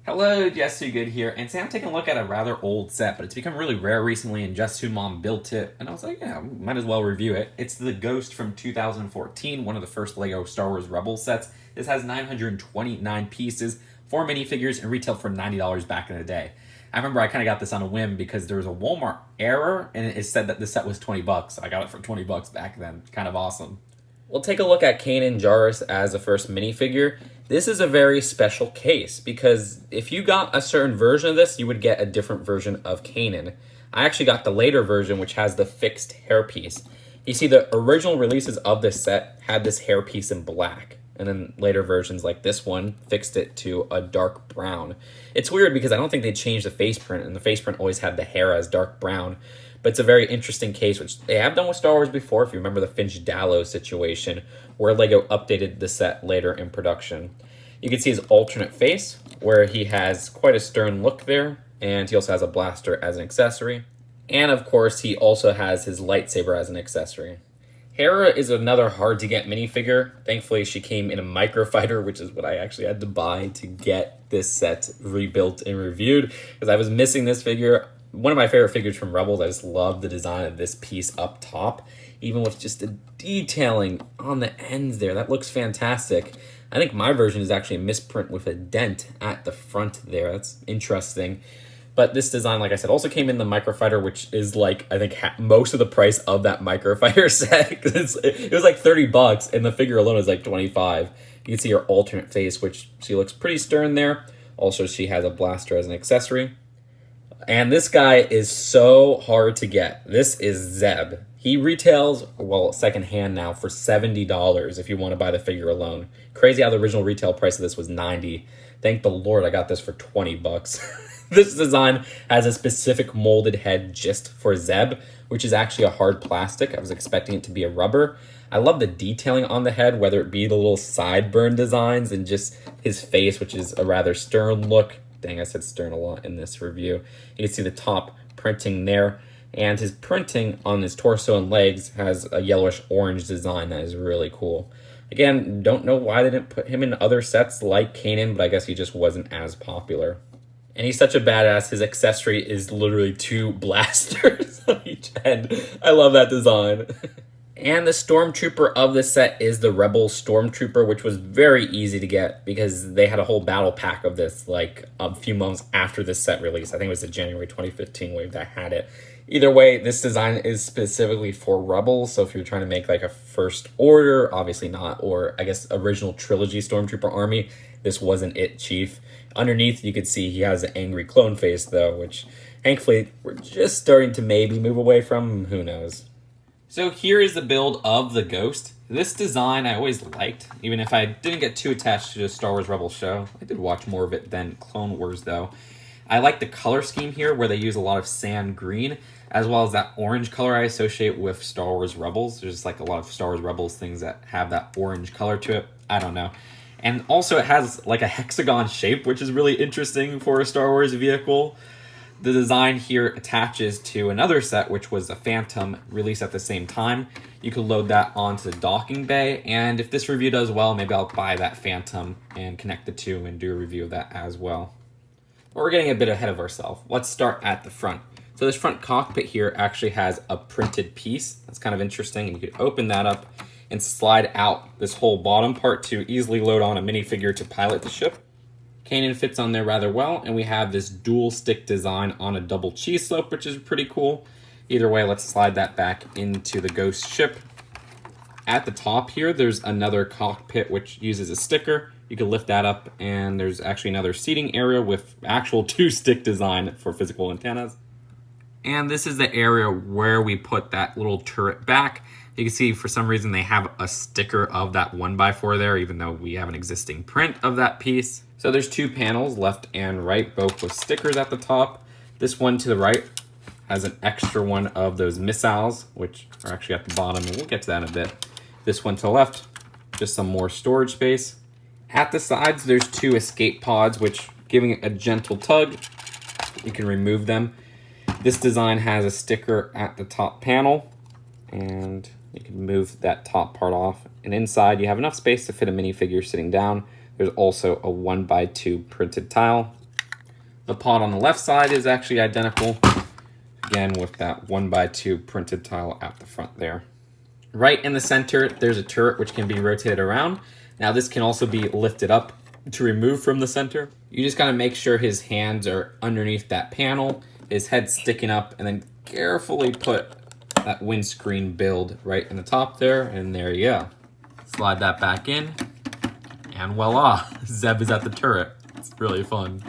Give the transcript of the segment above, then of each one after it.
Hello, Just Too Good here, and today I'm taking a look at a rather old set, but it's become really rare recently, and Just Who Mom built it, and I was like, yeah, might as well review it. It's the Ghost from 2014, one of the first LEGO Star Wars Rebels sets. This has 929 pieces, 4 minifigures, and retailed for $90 back in the day. I remember I kind of got this on a whim because there was a Walmart error, and it said that the set was 20 bucks. I got it for 20 bucks back then. Kind of awesome. We'll take a look at Kanan Jarrus as the first minifigure. This is a very special case because if you got a certain version of this, you would get a different version of Kanan. I actually got the later version, which has the fixed hairpiece. You see, the original releases of this set had this hairpiece in black, and then later versions like this one fixed it to a dark brown. It's weird because I don't think they changed the face print, and the face print always had the hair as dark brown. But it's a very interesting case, which they have done with Star Wars before, if you remember the Finch Dallow situation, where LEGO updated the set later in production. You can see his alternate face, where he has quite a stern look there, and he also has a blaster as an accessory. And of course, he also has his lightsaber as an accessory. Hera is another hard-to-get minifigure. Thankfully, she came in a microfighter, which is what I actually had to buy to get this set rebuilt and reviewed, because I was missing this figure. One of my favorite figures from Rebels. I just love the design of this piece up top, even with just the detailing on the ends there. That looks fantastic. I think my version is actually a misprint with a dent at the front there. That's interesting. But this design, like I said, also came in the microfighter, which is like, I think, most of the price of that microfighter set. It was like 30 bucks, and the figure alone is like 25. You can see her alternate face, which she looks pretty stern there. Also, she has a blaster as an accessory. And this guy is so hard to get. This is Zeb. He retails, well, secondhand now, for $70 if you want to buy the figure alone. Crazy how the original retail price of this was $90. Thank the Lord I got this for 20 bucks. This design has a specific molded head just for Zeb, which is actually a hard plastic. I was expecting it to be a rubber. I love the detailing on the head, whether it be the little sideburn designs and just his face, which is a rather stern look. Dang, I said stern a lot in this review. You can see the top printing there, and his printing on his torso and legs has a yellowish orange design that is really cool. Again, don't know why they didn't put him in other sets like Kanan, but I guess he just wasn't as popular. And he's such a badass, his accessory is literally 2 blasters on each end. I love that design. And the Stormtrooper of the set is the Rebel Stormtrooper, which was very easy to get because they had a whole battle pack of this like a few months after this set release. I think it was the January 2015 wave that had it. Either way, this design is specifically for Rebels, so if you're trying to make like a First Order, obviously not, or I guess original trilogy Stormtrooper army, this wasn't it, Chief. Underneath, you could see he has an angry clone face, though, which thankfully we're just starting to maybe move away from. Who knows? So here is the build of the Ghost. This design I always liked, even if I didn't get too attached to the Star Wars Rebels show. I did watch more of it than Clone Wars, though. I like the color scheme here, where they use a lot of sand green, as well as that orange color I associate with Star Wars Rebels. There's like a lot of Star Wars Rebels things that have that orange color to it. I don't know. And also it has like a hexagon shape, which is really interesting for a Star Wars vehicle. The design here attaches to another set, which was a Phantom released at the same time. You could load that onto the docking bay, and if this review does well, maybe I'll buy that Phantom and connect the two and do a review of that as well. But we're getting a bit ahead of ourselves. Let's start at the front. So this front cockpit here actually has a printed piece. That's kind of interesting. You could open that up and slide out this whole bottom part to easily load on a minifigure to pilot the ship. Kanan fits on there rather well, and we have this dual stick design on a double cheese slope, which is pretty cool. Either way, let's slide that back into the Ghost ship. At the top here, there's another cockpit which uses a sticker. You can lift that up, and there's actually another seating area with actual 2-stick design for physical antennas. And this is the area where we put that little turret back. You can see for some reason they have a sticker of that 1x4 there, even though we have an existing print of that piece. So there's 2 panels, left and right, both with stickers at the top. This one to the right has an extra one of those missiles, which are actually at the bottom, and we'll get to that in a bit. This one to the left, just some more storage space. At the sides, there's 2 escape pods, which, giving it a gentle tug, you can remove them. This design has a sticker at the top panel, and you can move that top part off. And inside, you have enough space to fit a minifigure sitting down. There's also a 1x2 printed tile. The pod on the left side is actually identical, again with that 1x2 printed tile at the front there. Right in the center, there's a turret which can be rotated around. Now this can also be lifted up to remove from the center. You just gotta make sure his hands are underneath that panel, his head sticking up, and then carefully put that windscreen build right in the top there, and there you go. Slide that back in, and voila, Zeb is at the turret. It's really fun.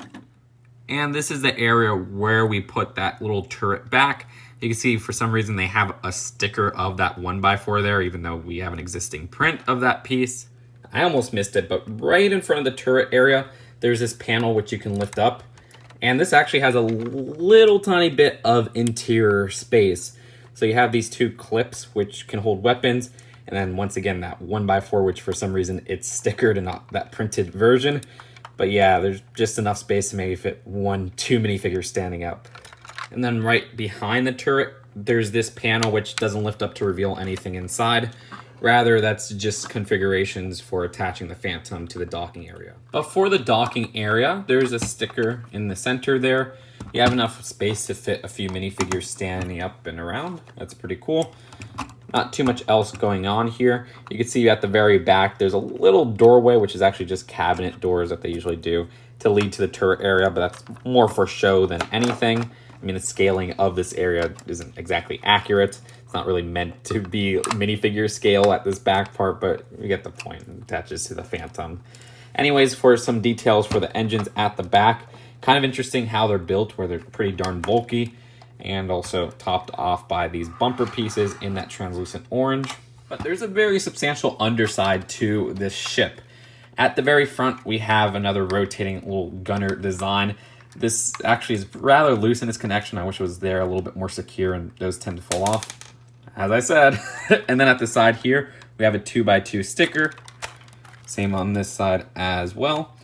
And this is the area where we put that little turret back. You can see for some reason they have a sticker of that 1x4 there, even though we have an existing print of that piece. I almost missed it, but right in front of the turret area, there's this panel which you can lift up. And this actually has a little tiny bit of interior space. So you have these two clips which can hold weapons. And then once again, that 1x4, which for some reason it's stickered and not that printed version. But yeah, there's just enough space to maybe fit 2 minifigures standing up. And then right behind the turret, there's this panel which doesn't lift up to reveal anything inside. Rather, that's just configurations for attaching the Phantom to the docking area. But for the docking area, there's a sticker in the center there. You have enough space to fit a few minifigures standing up and around. That's pretty cool. Not too much else going on here. You can see at the very back, there's a little doorway, which is actually just cabinet doors that they usually do to lead to the turret area, but that's more for show than anything. I mean, the scaling of this area isn't exactly accurate. It's not really meant to be minifigure scale at this back part, but you get the point. It attaches to the Phantom. Anyways, for some details for the engines at the back, kind of interesting how they're built, where they're pretty darn bulky, and also topped off by these bumper pieces in that translucent orange. But there's a very substantial underside to this ship. At the very front, we have another rotating little gunner design. This actually is rather loose in its connection. I wish it was there a little bit more secure, and those tend to fall off, as I said. And then at the side here, we have a 2x2 sticker. Same on this side as well.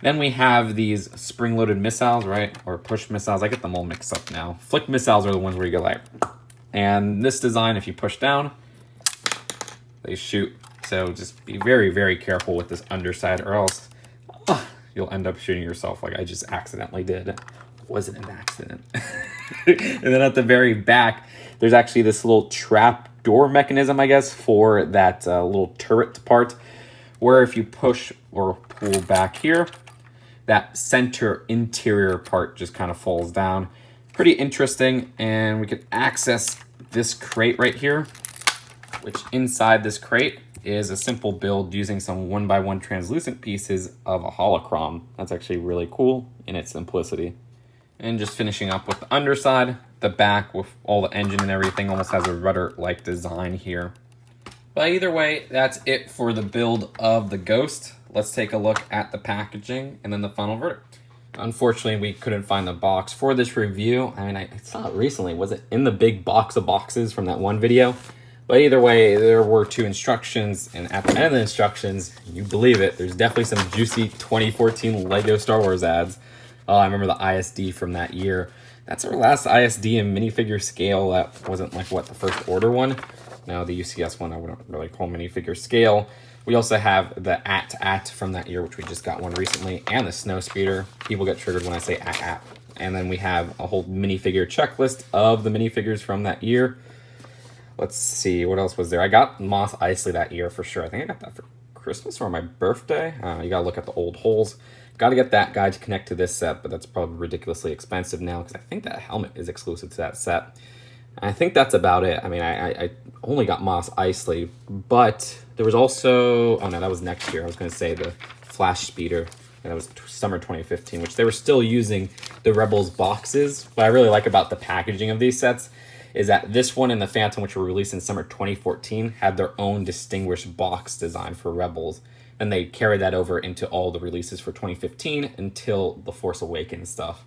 Then we have these spring-loaded missiles, right? Or push missiles. I get them all mixed up now. Flick missiles are the ones where you go like... And this design, if you push down, they shoot. So just be very, very careful with this underside, or else you'll end up shooting yourself like I just accidentally did. It wasn't an accident. And then at the very back, there's actually this little trap door mechanism, I guess, for that little turret part, where if you push or pull back here, that center interior part just kind of falls down. Pretty interesting. And we can access this crate right here, which inside this crate is a simple build using some 1x1 translucent pieces of a holocron. That's actually really cool in its simplicity. And just finishing up with the underside, the back with all the engine and everything almost has a rudder-like design here. But either way, that's it for the build of the Ghost. Let's take a look at the packaging and then the final verdict. Unfortunately, we couldn't find the box for this review. I mean, I saw it recently. Was it in the big box of boxes from that one video? But either way, there were 2 instructions, and at the end of the instructions, you believe it, there's definitely some juicy 2014 LEGO Star Wars ads. Oh, I remember the ISD from that year. That's our last ISD in minifigure scale. That wasn't like, what, the first order one? No, the UCS one I wouldn't really call minifigure scale. We also have the AT from that year, which we just got one recently, and the Snow Speeder. People get triggered when I say AT. And then we have a whole minifigure checklist of the minifigures from that year. Let's see, what else was there? I got Mos Eisley that year for sure. I think I got that for Christmas or my birthday. You gotta look at the old holes. Gotta get that guy to connect to this set, but that's probably ridiculously expensive now because I think that helmet is exclusive to that set. I think that's about it. I mean, I only got Mos Eisley, but there was also... Oh, no, that was next year. I was going to say the Flash Speeder. And that was summer 2015, which they were still using the Rebels boxes. What I really like about the packaging of these sets is that this one and the Phantom, which were released in summer 2014, had their own distinguished box design for Rebels. And they carried that over into all the releases for 2015 until the Force Awakens stuff.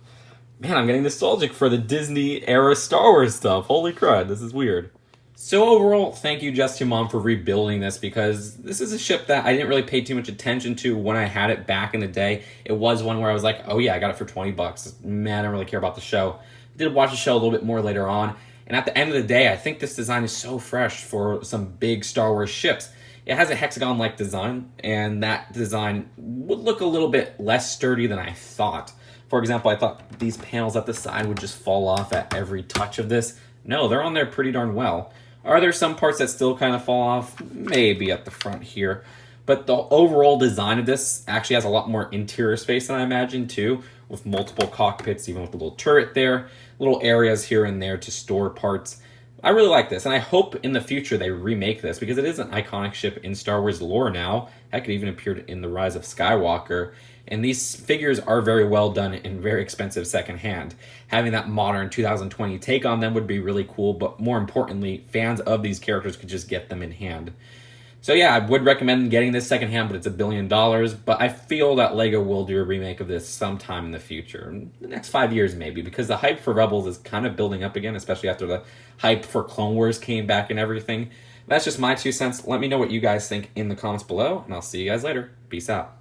Man, I'm getting nostalgic for the Disney-era Star Wars stuff. Holy crud, this is weird. So overall, thank you, Just Your Mom, for rebuilding this, because this is a ship that I didn't really pay too much attention to when I had it back in the day. It was one where I was like, oh yeah, I got it for 20 bucks. Man, I don't really care about the show. I did watch the show a little bit more later on. And at the end of the day, I think this design is so fresh for some big Star Wars ships. It has a hexagon-like design, and that design would look a little bit less sturdy than I thought. For example, I thought these panels at the side would just fall off at every touch of this. No, they're on there pretty darn well. Are there some parts that still kind of fall off? Maybe at the front here. But the overall design of this actually has a lot more interior space than I imagined too, with multiple cockpits, even with a little turret there, little areas here and there to store parts. I really like this, and I hope in the future they remake this, because it is an iconic ship in Star Wars lore now. Heck, it even appeared in The Rise of Skywalker. And these figures are very well done and very expensive secondhand. Having that modern 2020 take on them would be really cool, but more importantly, fans of these characters could just get them in hand. So yeah, I would recommend getting this secondhand, but it's $1 billion. But I feel that LEGO will do a remake of this sometime in the future. In the next 5 years maybe, because the hype for Rebels is kind of building up again, especially after the hype for Clone Wars came back and everything. That's just my 2 cents. Let me know what you guys think in the comments below, and I'll see you guys later. Peace out.